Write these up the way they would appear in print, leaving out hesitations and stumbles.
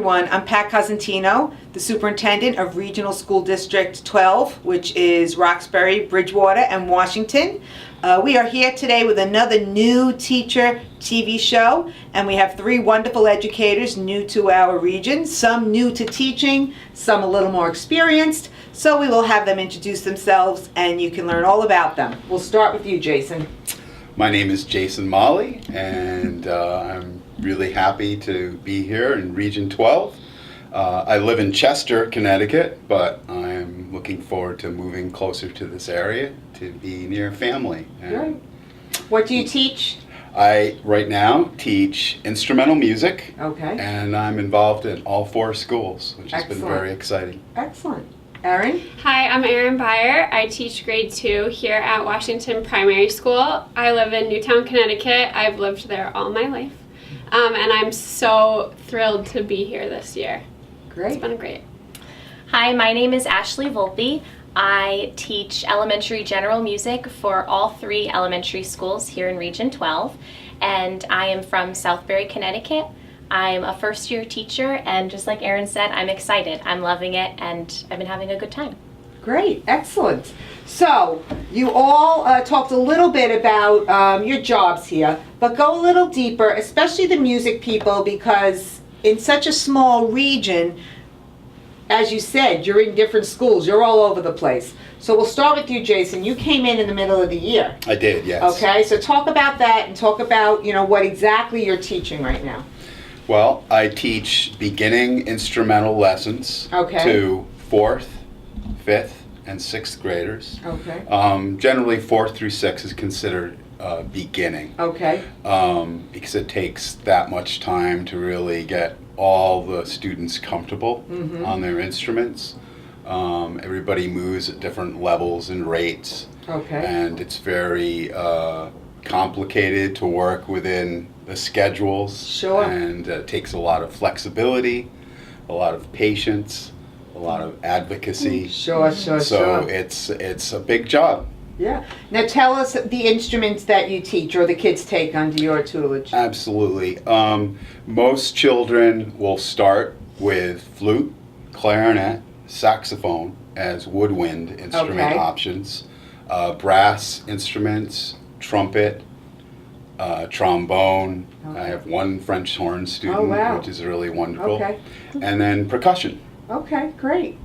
everyone. I'm Pat Cosentino, the Superintendent of Regional School District 12, which is Roxbury, Bridgewater, and Washington. We are here today with another new teacher TV show, and we have 3 wonderful educators new to our region, some new to teaching, some a little more experienced. So we will have them introduce themselves, and you can learn all about them. We'll start with you, Jason. My name is Jason Molly, and I'm really happy to be here in Region 12. I live in Chester, Connecticut, but I'm looking forward to moving closer to this area to be near family. Great. What do you teach? I, right now, teach instrumental music, Okay. and I'm involved in all 4 schools, which has been Excellent. very exciting. Excellent. Erin? Hi, I'm Erin Byer. I teach grade 2 here at Washington Primary School. I live in Newtown, Connecticut. I've lived there all my life. And I'm so thrilled to be here this year. Great. It's been great. Hi, my name is Ashley Volpe. I teach elementary general music for all 3 elementary schools here in Region 12, and I am from Southbury, Connecticut. I'm a first-year teacher, and just like Erin said, I'm excited. I'm loving it, and I've been having a good time. Great, excellent. So, you all talked a little bit about your jobs here, but go a little deeper, especially the music people, because in such a small region, as you said, you're in different schools, you're all over the place. So we'll start with you, Jason. You came in the middle of the year. I did, yes. Okay, so talk about that and talk about, what exactly you're teaching right now. Well, I teach beginning instrumental lessons to 4th, 5th, and 6th graders. Okay. Generally, 4th through 6th is considered beginning. Okay. Because it takes that much time to really get all the students comfortable on their instruments. Everybody moves at different levels and rates. Okay. And it's very complicated to work within the schedules. Sure. And it takes a lot of flexibility, a lot of patience, a lot of advocacy. Sure. So it's a big job. Yeah. Now tell us the instruments that you teach or the kids take under your tutelage. Absolutely. Most children will start with flute, clarinet, saxophone as woodwind instrument options, brass instruments, trumpet, trombone. I have 1 French horn student, which is really wonderful. Okay. And then percussion. Okay, great.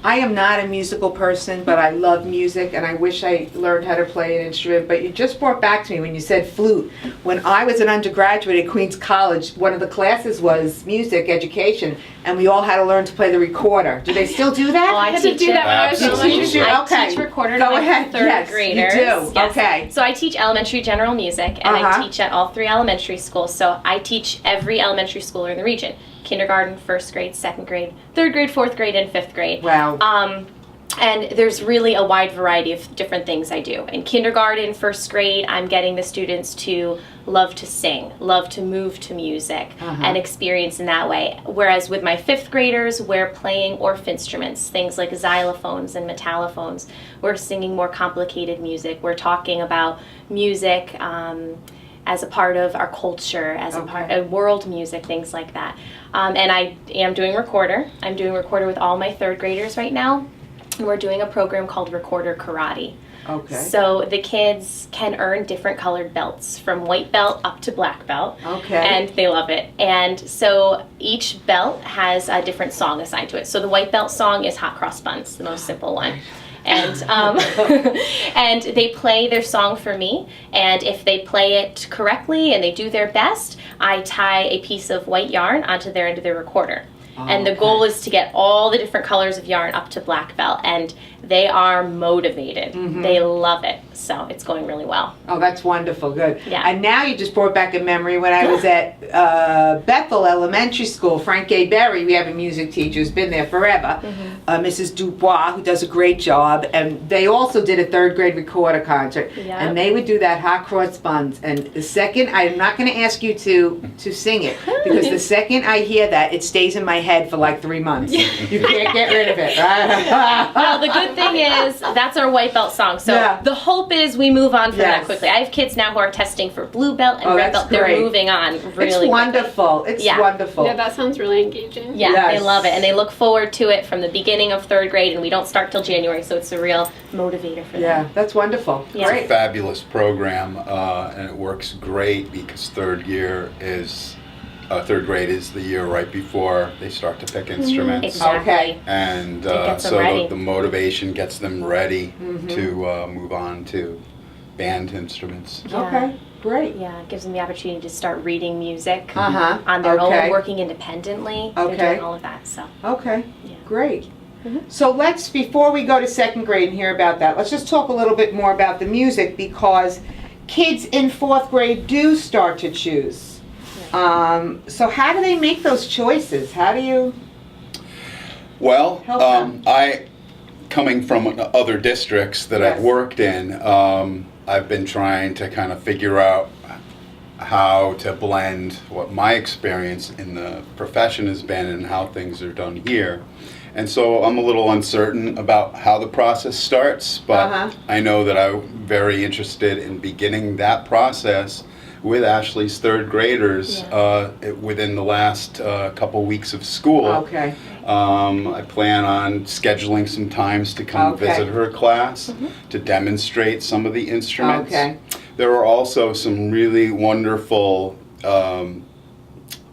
I am not a musical person, but I love music, and I wish I learned how to play an instrument. But you just brought back to me when you said flute. When I was an undergraduate at Queens College, one of the classes was music education, and we all had to learn to play the recorder. Do they still do that? Oh, I had to teach do it. that when I was in Absolutely. elementary. I Okay. teach recorder to Go my ahead. 3rd Yes, graders. you do. Yes. Okay. So I teach elementary general music, and I teach at all 3 elementary schools. So I teach every elementary schooler in the region: kindergarten, 1st grade, 2nd grade, 3rd grade, 4th grade, and 5th grade. Wow. And there's really a wide variety of different things I do. In kindergarten, 1st grade, I'm getting the students to love to sing, love to move to music, and experience in that way. Whereas with my 5th graders, we're playing Orff instruments, things like xylophones and metallophones. We're singing more complicated music. We're talking about music as a part of our culture, as a part of world music, things like that. And I am doing recorder. I'm doing recorder with all my 3rd graders right now. And we're doing a program called Recorder Karate. Okay. So the kids can earn different colored belts, from white belt up to black belt. Okay. And they love it. And so each belt has a different song assigned to it. So the white belt song is Hot Cross Buns, the most simple one. And and they play their song for me, and if they play it correctly and they do their best, I tie a piece of white yarn onto their end of their recorder. And the goal is to get all the different colors of yarn up to black belt, and they are motivated. They love it, so it's going really well. Oh, that's wonderful. Good. Yeah. And now you just brought back a memory when I was at Bethel Elementary School. Frank Gay Berry, we have a music teacher who's been there forever, Mrs. Dubois, who does a great job. And they also did a 3rd grade recorder concert. Yeah. And they would do that Hot Cross Buns. And the second, I'm not going to ask you to sing it, because the second I hear that, it stays in my head. head for like 3 months. You can't get rid of it, right? Well, the good thing is that's our white belt song. So Yeah. the hope is we move on from Yes. that quickly. I have kids now who are testing for blue belt and Oh, red that's belt. They're great. moving on really It's quickly. wonderful. It's Yeah. wonderful. Yeah, that sounds really engaging. Yeah, Yes. they love it, and they look forward to it from the beginning of 3rd grade, and we don't start till January, so it's a real motivator for Yeah, them. that's wonderful. Yeah. Great. Fabulous program, and it works great because third grade is the year right before they start to pick instruments. Exactly. Okay. And It gets them so ready. the motivation gets them ready Mm-hmm. to move on to band instruments. Yeah. Okay, great. Yeah, it gives them the opportunity to start reading music Uh-huh. on their Okay. own, working independently. Okay. They're doing all of that, so. Okay, Yeah. great. Mhm. So before we go to 2nd grade and hear about that, let's just talk a little bit more about the music, because kids in 4th grade do start to choose. So how do they make those choices? How do you? Well, Help them. coming from other districts that Yes. I've worked in, I've been trying to kind of figure out how to blend what my experience in the profession has been and how things are done here. And so I'm a little uncertain about how the process starts, but Uh-huh. I know that I'm very interested in beginning that process with Ashley's 3rd graders within the last couple weeks of school. Okay. I plan on scheduling some times to come Okay. visit her class to demonstrate some of the instruments. Okay. There are also some really wonderful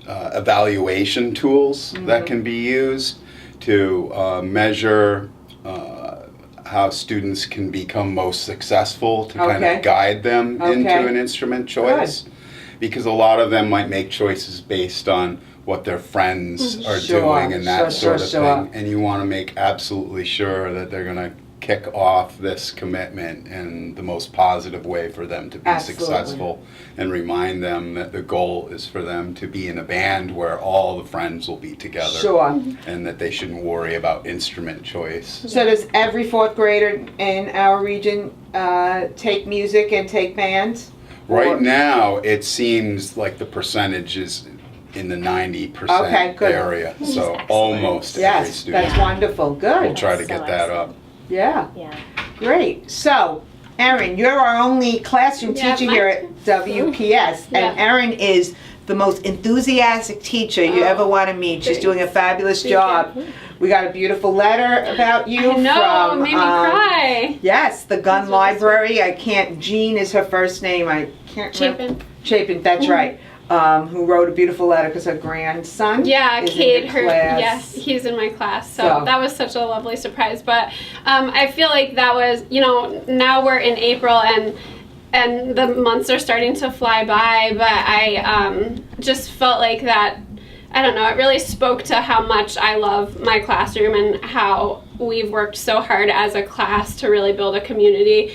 evaluation tools that can be used to measure how students can become most successful, to kind Okay. of guide them into Okay. an instrument choice. Because a lot of them might make choices based on what their friends are Sure, doing and that sure, sort of sure. thing. And you want to make absolutely sure that they're going to kick off this commitment in the most positive way for them to be Absolutely. successful, and remind them that the goal is for them to be in a band where all the friends will be together. Sure. And that they shouldn't worry about instrument choice. So does every 4th grader in our region take music and take band? Or- Right now, it seems like the percentage is in the 90% Okay, good. area. So excellent. almost every Yes, student. that's wonderful. Good. We'll try to So get that up. Yeah. Yeah. Great. So, Erin, you're our only classroom Yeah, teacher my- here at WPS, and Yeah. Erin is the most enthusiastic teacher you Oh, ever want to meet. She's thanks. doing a fabulous Thank job. you. We got a beautiful letter about you I know, from made me cry. yes, the Gun That's really Library. I can't. Jean is her first name. I can't remember. Chapin. Chapin. That's Mm-hmm. right. Who wrote a beautiful letter because her grandson. Yeah, is in Cade, your her, class. yes, he's in my class. So, So. that was such a lovely surprise. But I feel like that was, now we're in April and the months are starting to fly by, but I just felt like that, I don't know, it really spoke to how much I love my classroom and how we've worked so hard as a class to really build a community.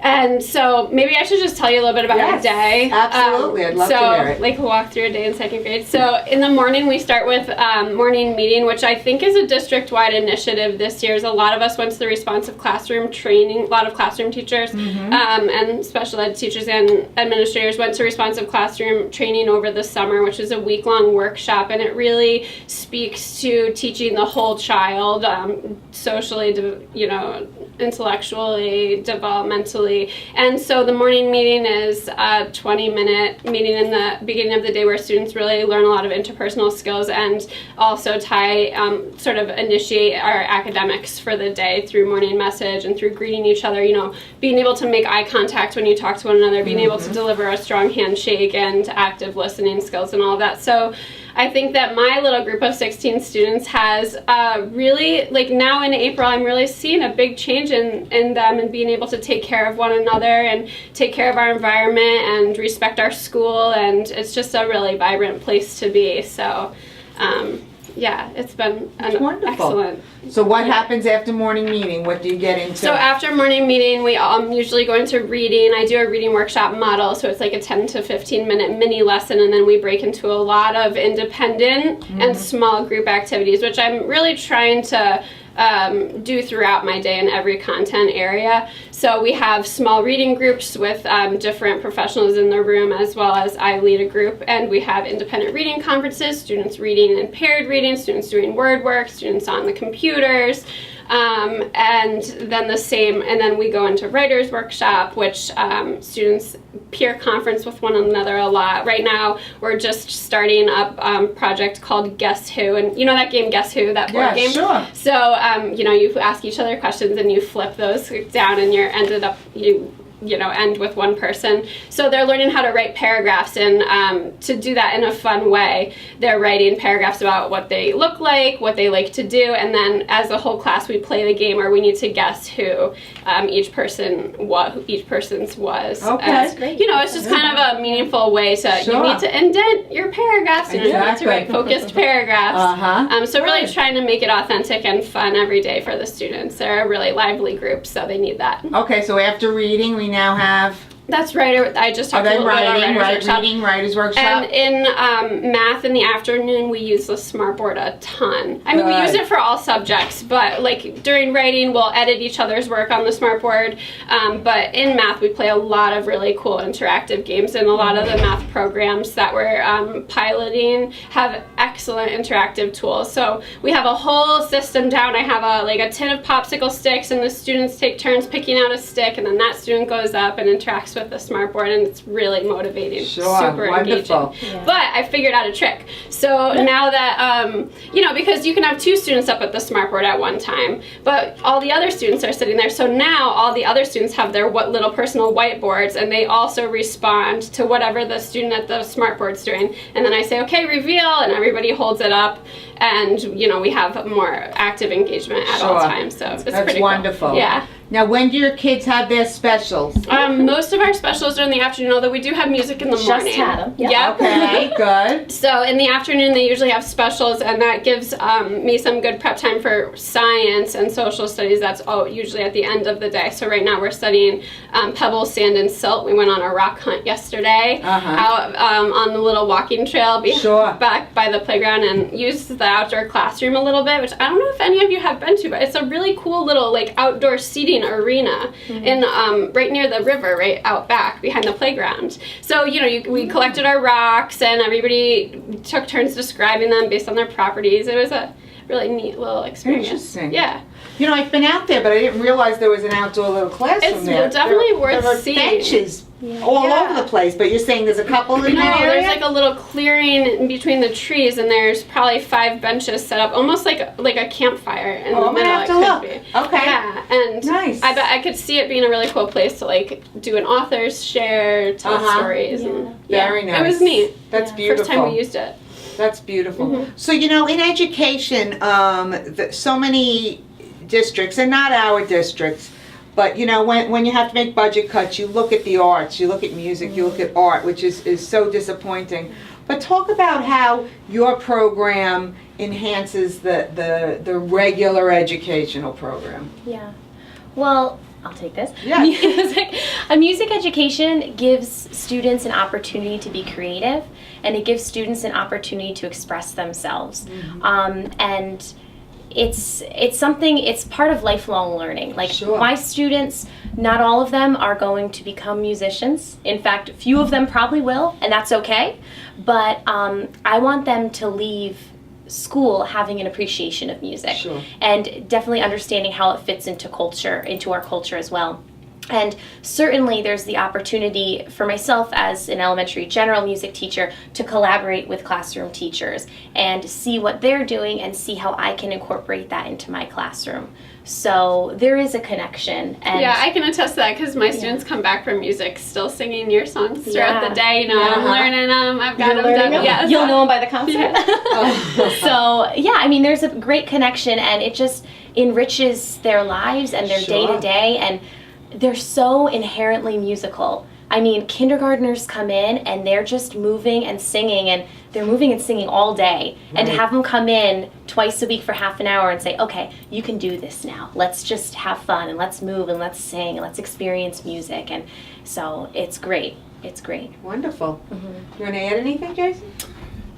And so maybe I should just tell you a little bit about Yes, our day. absolutely. I'd love to hear it. Like walk through a day in 2nd grade. So in the morning we start with morning meeting, which I think is a district-wide initiative this year. A lot of us went to the responsive classroom training. A lot of classroom teachers and special ed teachers and administrators went to responsive classroom training over the summer, which is a week-long workshop, and it really speaks to teaching the whole child, socially, intellectually, developmentally. And so the morning meeting is a 20-minute meeting in the beginning of the day where students really learn a lot of interpersonal skills and also sort of initiate our academics for the day through morning message and through greeting each other, being able to make eye contact when you talk to one another, being able to deliver a strong handshake and active listening skills and all of that. So I think that my little group of 16 students has really, now in April, I'm really seeing a big change in them and being able to take care of one another and take care of our environment and respect our school, and it's just a really vibrant place to be. So, it's been Wonderful. excellent. So what happens after morning meeting? What do you get into? So after morning meeting, we usually go into reading. I do a reading workshop model, so it's like a 10 to 15 minute mini lesson, and then we break into a lot of independent and small group activities, which I'm really trying to do throughout my day in every content area. So we have small reading groups with different professionals in the room, as well as I lead a group, and we have independent reading conferences, students reading in paired reading, students doing word work, students on the computers. And then we go into writer's workshop, which students peer conference with one another a lot. Right now, we're just starting up a project called Guess Who, and you know that game Guess Who, that board game? Sure. So, you ask each other questions and you flip those down and you end with one person. So they're learning how to write paragraphs, and to do that in a fun way, they're writing paragraphs about what they look like, what they like to do, and then as a whole class we play the game where we need to guess who each person's was. Okay. That's great. It's just kind of a meaningful way to, Sure. you need to indent your paragraphs, you need to write focused paragraphs. So really trying to make it authentic and fun every day for the students. They're a really lively group, so they need that. Okay, so after reading, we now have That's right. I just talked a little bit about writer's workshop. writer's workshop. And in math in the afternoon, we use the Smartboard a ton. I mean, we use it for all subjects, but like during writing, we'll edit each other's work on the Smartboard. But in math, we play a lot of really cool interactive games, and a lot of the math programs that we're piloting have excellent interactive tools. So we have a whole system down. I have a tin of popsicle sticks, and the students take turns picking out a stick, and then that student goes up and interacts with the Smartboard, and it's really motivating. Sure, super wonderful. engaging. Yeah. But I figured out a trick. So now that, because you can have 2 students up at the Smartboard at one time, but all the other students are sitting there. So now all the other students have their little personal whiteboards, and they also respond to whatever the student at the Smartboard's doing. And then I say, okay, reveal, and everybody holds it up. And, we have more active engagement at all times. So it's That's pretty wonderful. Cool. Yeah. Now, when do your kids have their specials? Most of our specials are in the afternoon, although we do have music in the morning. Just had 'em. Yep. Yep. Okay, good. So in the afternoon, they usually have specials, and that gives me some good prep time for science and social studies. That's usually at the end of the day. So right now we're studying pebbles, sand, and silt. We went on a rock hunt yesterday out on the little walking trail back by the playground, and used the outdoor classroom a little bit, which I don't know if any of you have been to, but it's a really cool little outdoor seating arena in right near the river, right out back behind the playground. So we collected our rocks, and everybody took turns describing them based on their properties. It was a really neat little experience. Interesting. Yeah. I've been out there, but I didn't realize there was an outdoor little classroom It's there. definitely worth there are seeing. benches all over the place, but you're saying there's a couple in that area? There's a little clearing in between the trees, and there's probably 5 benches set up, almost like a campfire in the I'm middle. gonna have to look. Okay. Yeah, and Nice. I bet I could see it being a really cool place to do an author's share, tell stories, and Very nice. It was neat. That's beautiful. First time we used it. That's beautiful. So, in education, so many districts, and not our districts, but when you have to make budget cuts, you look at the arts, you look at music, you look at art, which is so disappointing. But talk about how your program enhances the regular educational program. Yeah. Well, I'll take this. Yeah. Music education gives students an opportunity to be creative, and it gives students an opportunity to express themselves. And it's part of lifelong learning. My students, not all of them are going to become musicians. In fact, few of them probably will, and that's okay. But I want them to leave school having an appreciation of music, and definitely understanding how it fits into our culture as well. And certainly there's the opportunity for myself as an elementary general music teacher to collaborate with classroom teachers and see what they're doing and see how I can incorporate that into my classroom. So there is a connection. And yeah, I can attest to that because my students come back from music still singing your songs throughout the day. I'm learning them. I've got them done. Yeah, you'll know them by the concert. So there's a great connection, and it just enriches their lives and their day-to-day, and they're so inherently musical. Kindergartners come in and they're just moving and singing, and they're moving and singing all day. Right. And to have them come in twice a week for half an hour and say, okay, you can do this now. Let's just have fun, and let's move, and let's sing, and let's experience music. And so it's great. It's great. Wonderful. You want to add anything, Jason?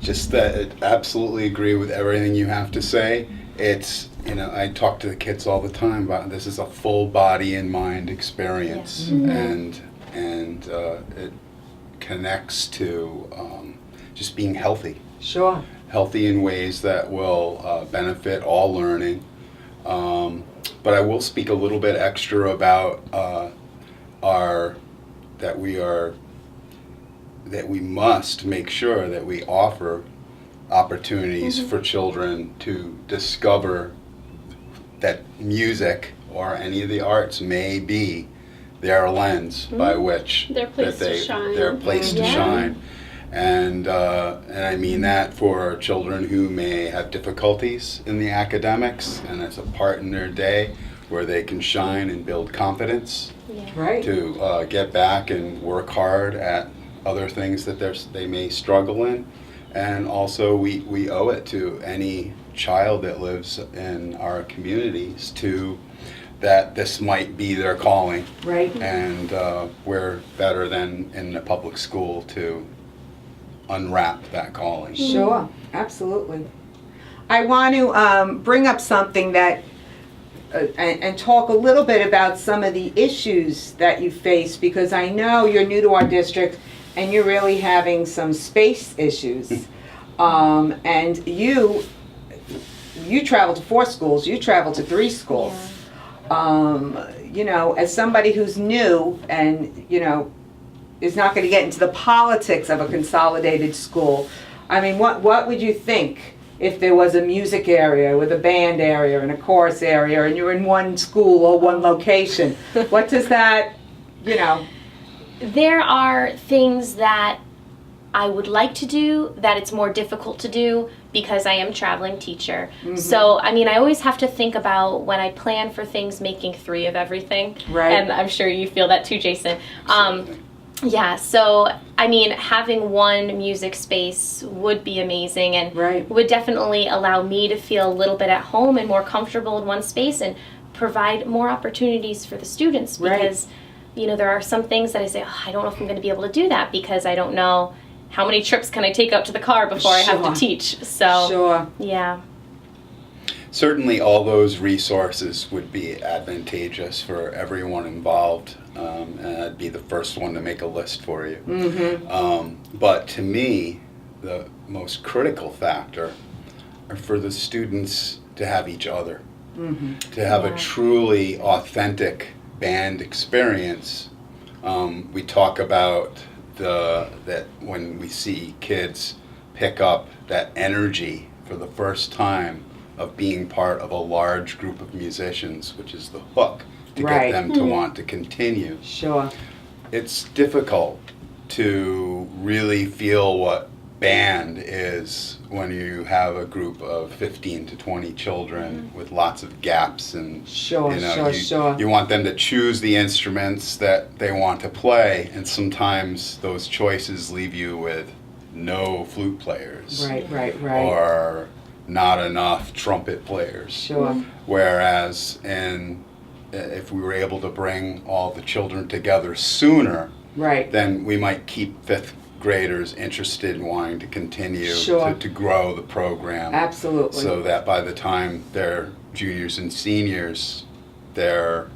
Just that I absolutely agree with everything you have to say. it's, you know, I talk to the kids all the time about this is a full body and mind experience, and it connects to just being healthy. Sure. Healthy in ways that will benefit all learning. But I will speak a little bit extra about that we must make sure that we offer opportunities for children to discover that music or any of the arts may be their lens by which Their place to shine. their place to shine. And I mean that for children who may have difficulties in the academics, and it's a part in their day where they can shine and build confidence Right. to get back and work hard at other things that they may struggle in. And also we owe it to any child that lives in our communities to that this might be their calling. Right. And we're better than in the public school to unwrap that calling. Sure, absolutely. I want to bring up something that, and talk a little bit about some of the issues that you face, because I know you're new to our district and you're really having some space issues. And you travel to 4 schools, you travel to 3 schools. You know, as somebody who's new and, you know, is not going to get into the politics of a consolidated school, I mean, what would you think if there was a music area with a band area and a chorus area and you're in one school or one location? What does that, you know? There are things that I would like to do that it's more difficult to do because I am a traveling teacher. So, I mean, I always have to think about when I plan for things, making 3 of everything. Right. And I'm sure you feel that too, Jason. Yeah, so, I mean, having one music space would be amazing and Right. would definitely allow me to feel a little bit at home and more comfortable in one space and provide more opportunities for the students because, you know, there are some things that I say, oh, I don't know if I'm going to be able to do that because I don't know how many trips can I take out to the car before I have Sure. to teach. So, Sure. yeah. Certainly all those resources would be advantageous for everyone involved, and I'd be the first one to make a list for you. But to me, the most critical factor are for the students to have each other, to have a truly authentic band experience. We talk about that when we see kids pick up that energy for the first time of being part of a large group of musicians, which is the hook to Right. get them to want to continue. Sure. It's difficult to really feel what band is when you have a group of 15 to 20 children with lots of gaps, and Sure, you know, sure, you, sure. you want them to choose the instruments that they want to play, and sometimes those choices leave you with no flute players Right. or not enough trumpet players. Sure. Whereas if we were able to bring all the children together sooner, Right. then we might keep 5th graders interested in wanting to continue Sure. to grow the program. Absolutely. So that by the time they're juniors and seniors, there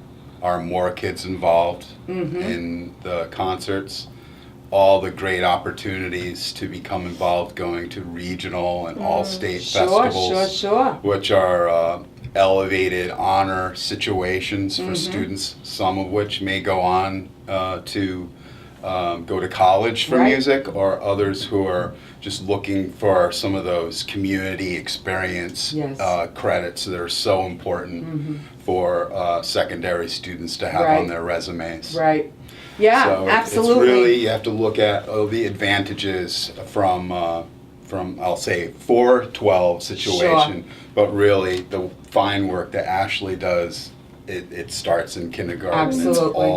are more kids involved in the concerts. All the great opportunities to become involved going to regional and all-state festivals, Sure. which are elevated honor situations for students, some of which may go on to go to college for Right. music, or others who are just looking for some of those community experience Yes. credits that are so important for secondary students to have Right. on their resumes. Right. Yeah, So absolutely. it's really, you have to look at the advantages from I'll say 4-12 situation, but really the fine work that Ashley does, it starts in kindergarten. Absolutely.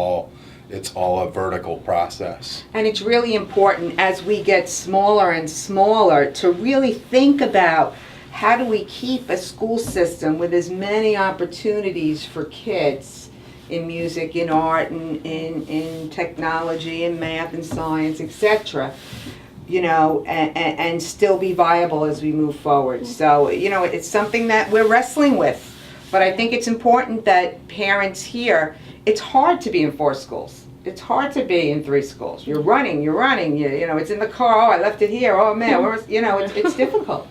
It's all a vertical process. And it's really important as we get smaller and smaller to really think about how do we keep a school system with as many opportunities for kids in music, in art, in technology, in math and science, etc. you know, and still be viable as we move forward. So, you know, it's something that we're wrestling with. But I think it's important that parents hear, it's hard to be in 4 schools. It's hard to be in 3 schools. You're running, you know, it's in the car, oh, I left it here, oh man, where's, you know, it's difficult.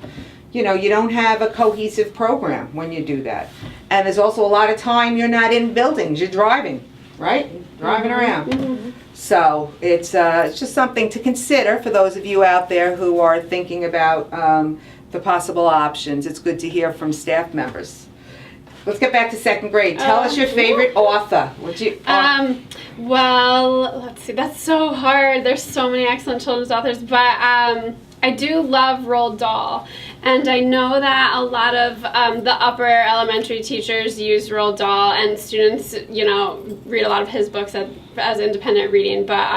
You know, you don't have a cohesive program when you do that. And there's also a lot of time you're not in buildings, you're driving, right? Driving around. So it's just something to consider for those of you out there who are thinking about the possible options. It's good to hear from staff members. Let's get back to 2nd grade. Tell us your favorite author. Well, let's see. That's so hard. There's so many excellent children's authors, but I do love Roald Dahl. And I know that a lot of the upper elementary teachers use Roald Dahl, and students, you know, read a lot of his books as independent reading. But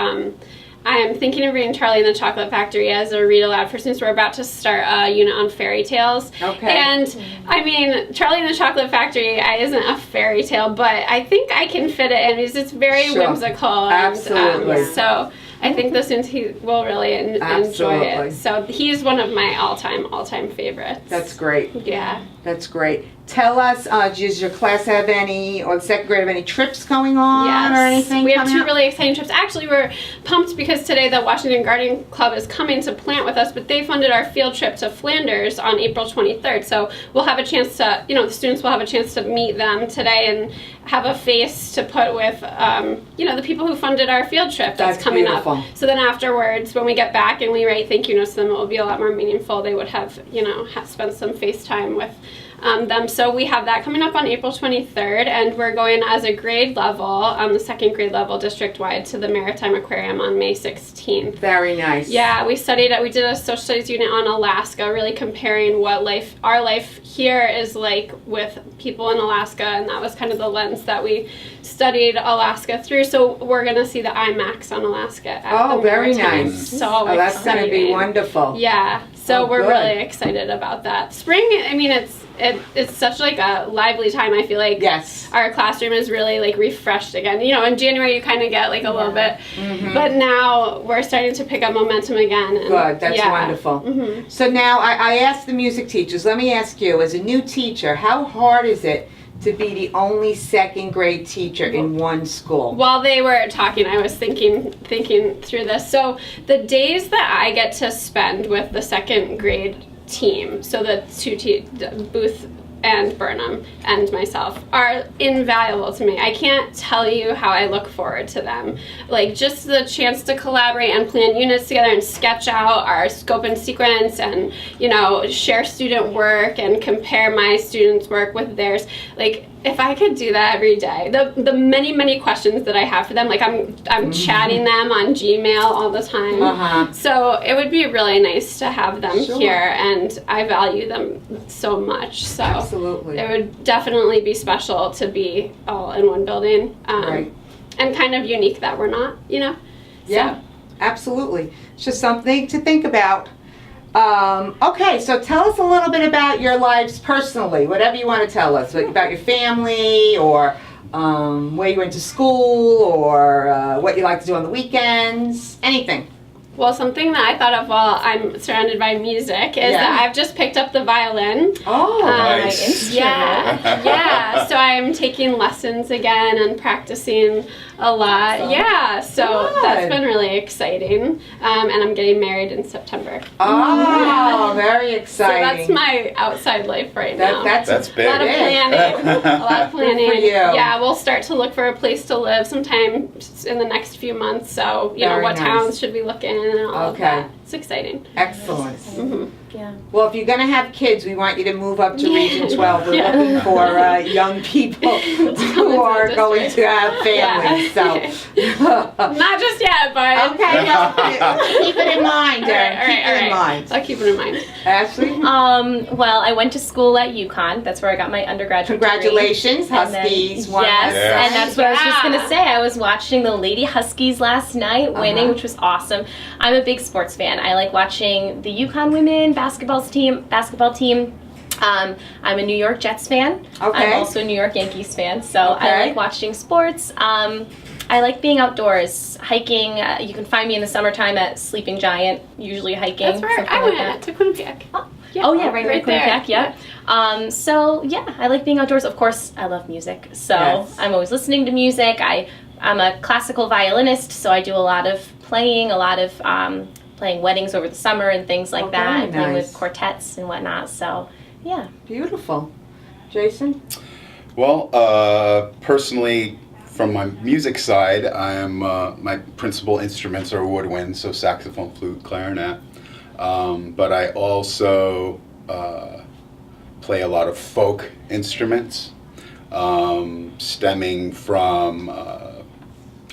I'm thinking of reading Charlie and the Chocolate Factory as a read aloud for students. We're about to start a unit on fairy tales. Okay. And I mean, Charlie and the Chocolate Factory isn't a fairy tale, but I think I can fit it in because it's very whimsical. Absolutely. And, so I think the students will really enjoy it. So he's one of my all-time favorites. That's great. Yeah. That's great. Tell us, does your class have any, or the 2nd grade have any trips going on or anything? We have coming 2 up? really exciting trips. Actually, we're pumped because today the Washington Garden Club is coming to plant with us, but they funded our field trip to Flanders on April 23rd. So we'll have a chance to, you know, the students will have a chance to meet them today and have a face to put with, you know, the people who funded our field trip that's coming beautiful. up. So then afterwards, when we get back and we write thank you notes to them, it will be a lot more meaningful. They would have, you know, spent some face time with them. So we have that coming up on April 23rd, and we're going as a grade level, the 2nd grade level district-wide, to the Maritime Aquarium on May 16th. Very nice. Yeah, we did a social studies unit on Alaska, really comparing what our life here is like with people in Alaska, and that was kind of the lens that we studied Alaska through. So we're going to see the IMAX on Alaska at the very Maritime. nice. So that's going to be wonderful. Yeah, so we're good. really excited about that. Spring, I mean, it's such like a lively time. I feel like Yes. our classroom is really like refreshed again. You know, in January you kind of get like a little bit, but now we're starting to pick up momentum again. And, Good, that's wonderful. So now I asked the music teachers, let me ask you, as a new teacher, how hard is it to be the only 2nd grade teacher in one school? While they were talking, I was thinking through this. So the days that I get to spend with the 2nd grade team, so the 2 Booth and Burnham and myself, are invaluable to me. I can't tell you how I look forward to them. Like, just the chance to collaborate and plan units together and sketch out our scope and sequence and, you know, share student work and compare my students' work with theirs. Like, if I could do that every day, the many questions that I have for them, like I'm chatting them on Gmail all the time. So it would be really nice to have them here, and I value them so much. So Absolutely. it would definitely be special to be all in one building, Right. and kind of unique that we're not, you know. Yeah, absolutely. It's just something to think about. Okay, so tell us a little bit about your lives personally, whatever you want to tell us, like about your family, or where you went to school, or what you like to do on the weekends, anything. Well, something that I thought of while I'm surrounded by music is that I've just picked up the violin. Oh, Nice. Yeah. So I'm taking lessons again and practicing a lot. Awesome. Yeah, so Good. that's been really exciting. And I'm getting married in September. Oh, very So exciting. that's my outside life right now. That's a big. lot of planning. A lot of planning. Good for you. Yeah, we'll start to look for a place to live sometime in the next few months. So, you know, Very what nice. towns should we look in and all of that. It's exciting. Excellent. Yeah. Well, if you're going to have kids, we want you to move up to Region 12. We're looking for young people who are going to have families. So, Not just yet, but okay, well, keep it in mind, Erin. Keep it in mind. I'll keep it in mind. Ashley, Well, I went to school at UConn. That's where I got my undergraduate congratulations, degree. And then- Huskies. won Yes, last Yes. night. and that's what I was just Yeah. gonna say. I was watching the Lady Huskies last night, winning, which was awesome. I'm a big sports fan. I like watching the UConn women basketball team. I'm a New York Jets fan. Okay. I'm also a New York Yankees fan, so Okay. I like watching sports. I like being outdoors, hiking. You can find me in the summertime at Sleeping Giant, usually hiking. That's where something I like went that. to Quinnipiac. Oh yeah, right right there. there. Yep. So yeah, I like being outdoors. Of course, I love music, so Yes. I'm always listening to music. I'm a classical violinist, so I do a lot of playing, playing weddings over the summer and things like Oh, that. very Playing nice. with quartets and whatnot. So yeah. Beautiful. Jason? Well, personally, from my music side, my principal instruments are woodwind, so saxophone, flute, clarinet. But I also play a lot of folk instruments, stemming from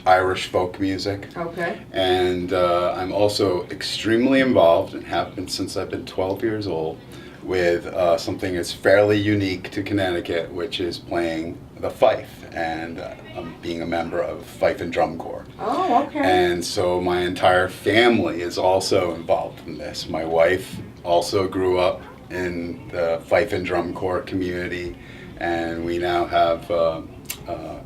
Irish folk music. Okay. And I'm also extremely involved, and have been since I've been 12 years old, with something that's fairly unique to Connecticut, which is playing the fife, and I'm being a member of Fife and Drum Corps. Oh, okay. And so my entire family is also involved in this. My wife also grew up in the Fife and Drum Corps community, and we now have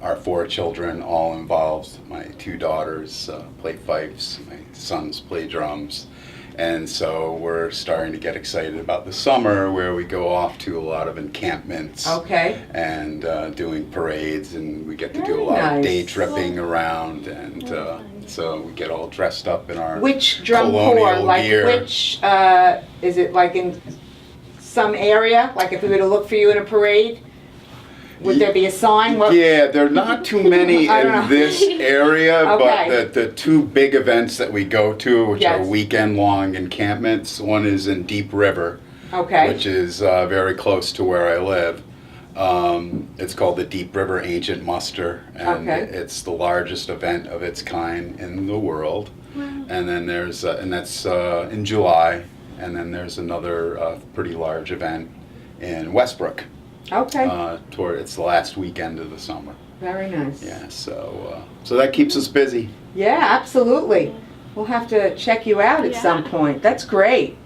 our 4 children all involved. My 2 daughters play fifes, my sons play drums. And so we're starting to get excited about the summer, where we go off to a lot of encampments. Okay. And doing parades, and we get to do Very a lot nice. of day tripping around, and so we get all dressed up in our Which drum colonial corps? Like gear. which, is it like in some area? Like if we were to look for you in a parade, would there be a sign? What? Yeah, there are not too many I don't in know. this area, Okay. but the 2 big events that we go to, which are Yes. weekend-long encampments, one is in Deep River, Okay. which is very close to where I live. It's called the Deep River Ancient Muster, and Okay. it's the largest event of its kind in the world. And then there's, and that's in July, and then there's another pretty large event in Westbrook. Okay. It's the last weekend of the summer. Very nice. Yeah, so that keeps us busy. Yeah, absolutely. We'll have to check you out at Yeah. some point. That's great.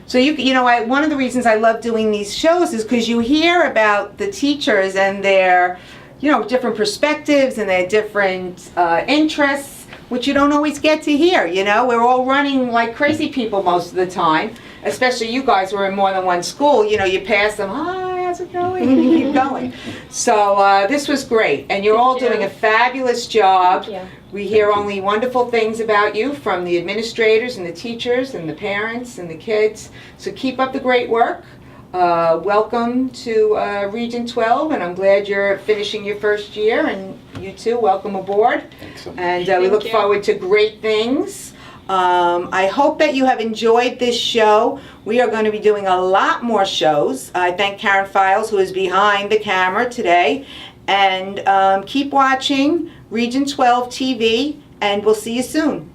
So one of the reasons I love doing these shows is because you hear about the teachers and their, different perspectives and their different interests, which you don't always get to hear. We're all running like crazy people most of the time, especially you guys who are in more than one school. You pass them, hi, how's it going? And you keep going. So this was great, and you're all Thank you. doing a fabulous job. Thank you. We hear only wonderful things about you from the administrators and the teachers and the parents and the kids. So keep up the great work. Welcome to Region 12, and I'm glad you're finishing your first year, and you too, welcome aboard. Thanks so much. And we Thank look you. forward to great things. I hope that you have enjoyed this show. We are going to be doing a lot more shows. I thank Karen Files, who is behind the camera today. And keep watching Region 12 TV, and we'll see you soon.